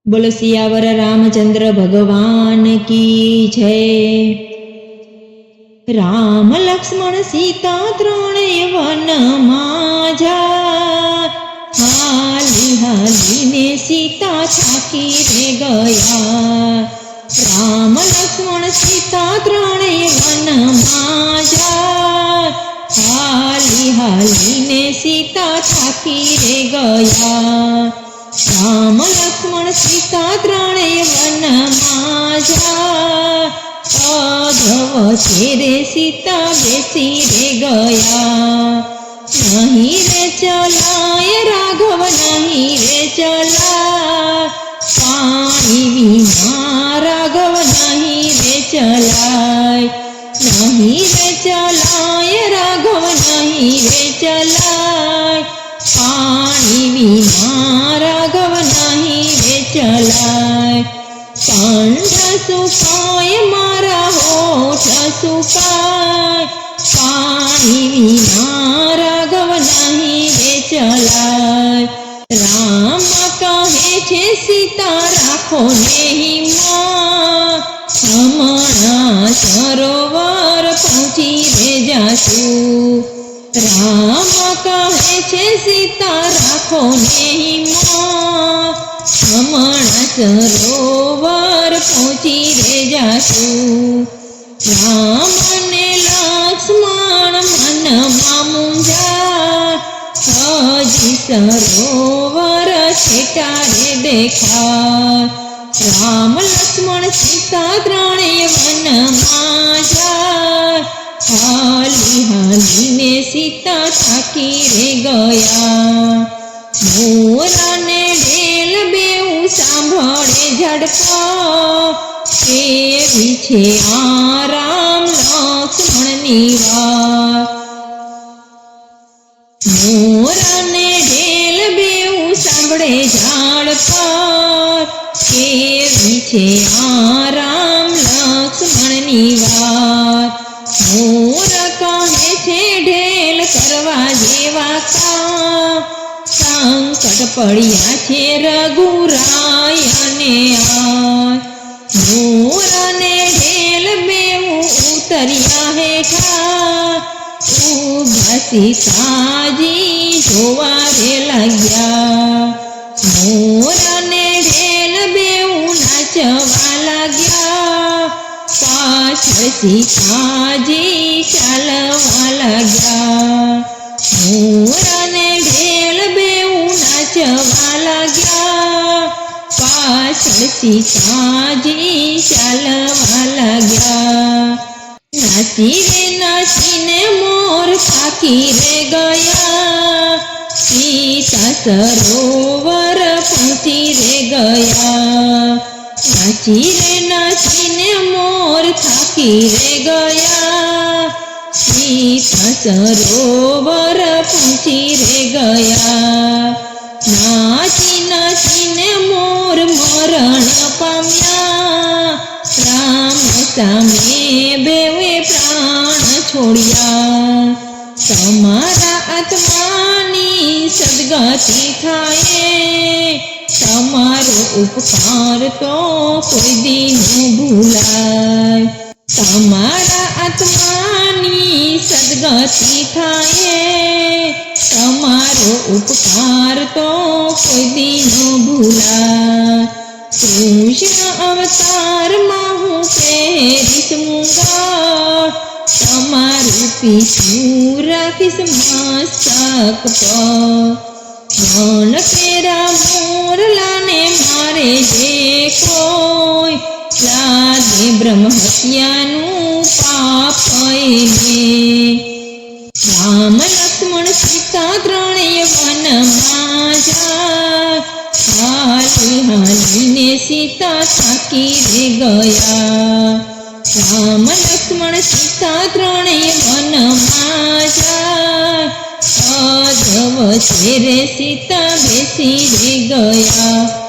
बोल सियावर रामचंद्र भगवान की जय। राम लक्ष्मण सीता त्रणेय वनमा जाय। हाली हाली ने सीता थाकी रे गया। राम लक्ष्मण सीता त्रणेय वनमा जाय। हाली हाली ने सीता थाकी रे गया। राम लक्ष्मण सीता त्रणेय वनमा जाय। अधव रे सीता बेसी रे गया। नहीं रे चलाय राघव नहीं रे चलाय। पानी विना राघव नहीं रे चलाय। नहीं रे चलाय राघव नहीं रे चलाय। पानी विना राघव नहीं रे चलाय। कंठ सुखाय मारा होठ सुखाय। पानी विना राघव नहीं रे चलाय। राम कहे छे सीता राखो नेहीमां। हमणा सरोवर पहुंची रे जाशु। राम कहे छे सीता राखो नेहीमां। हमणा सरोवर पहुंची रे जाशु। राम ने लक्ष्मण मनमा मूंझाय। हजी सरोवर छेटा रे देखाय। राम लक्ष्मण सीता त्रणेय वनमा जाय। हाली हाली ने सीता थाकी रे गया। मोर ने ढेल बेऊ सांभळे झड़का। केवी छे आ राम लक्ष्मणनी वात। मोर ने ढेल बेऊ सांभळे झड़का। केवी छे आ राम लक्ष्मणनी वात। मोर कहे छे ढेल करवा जेवा काम। संकट पड़िया छे रघुरायने आज। मोर ने ढेल बेऊ उतरिया हेठा। उभा सीताजी जोवा रे लाग्या। मोर ने ढेल बेऊ नाचवा लाग्या। पाछळ सीताजी चालवा लाग्या। मोर ने ढेल बेऊ नाचवा लाग्या। पाछळ सीताजी चालवा लाग्या। नाची रे नाचीने मोर थाकी रे गया। सीता सरोवर पहुंची रे गया। नाची रे नाचीने मोर थाकी रे गया। सीता सरोवर पहुंची रे गया। नाची नाचीने मोर मरण पाम्या। राम सामे बेवे प्राण छोड़्या। तमारा आत्मानी सदगति थाये। तमारो उपकार तो कोई दिन भूलाय। तमारा आत्मानी सदगति थाये। तमारो उपकार तो कोई दिन भूलाय। कृष्ण अवतार माहू पेरिस मुंगा। तमारू पीछू राखीश मस्तक पर। मन तेरा मोरलाने मारे जे कोई। लागे ब्रह्म हत्यानु पाप एने। राम लक्ष्मण सीता त्रणेय वनमा जाय। हाली हाली ने सीता थाकी रे गया। राम लक्ष्मण सीता त्रणेय वनमा जाय। अधव रे सीता बेसी रे गया।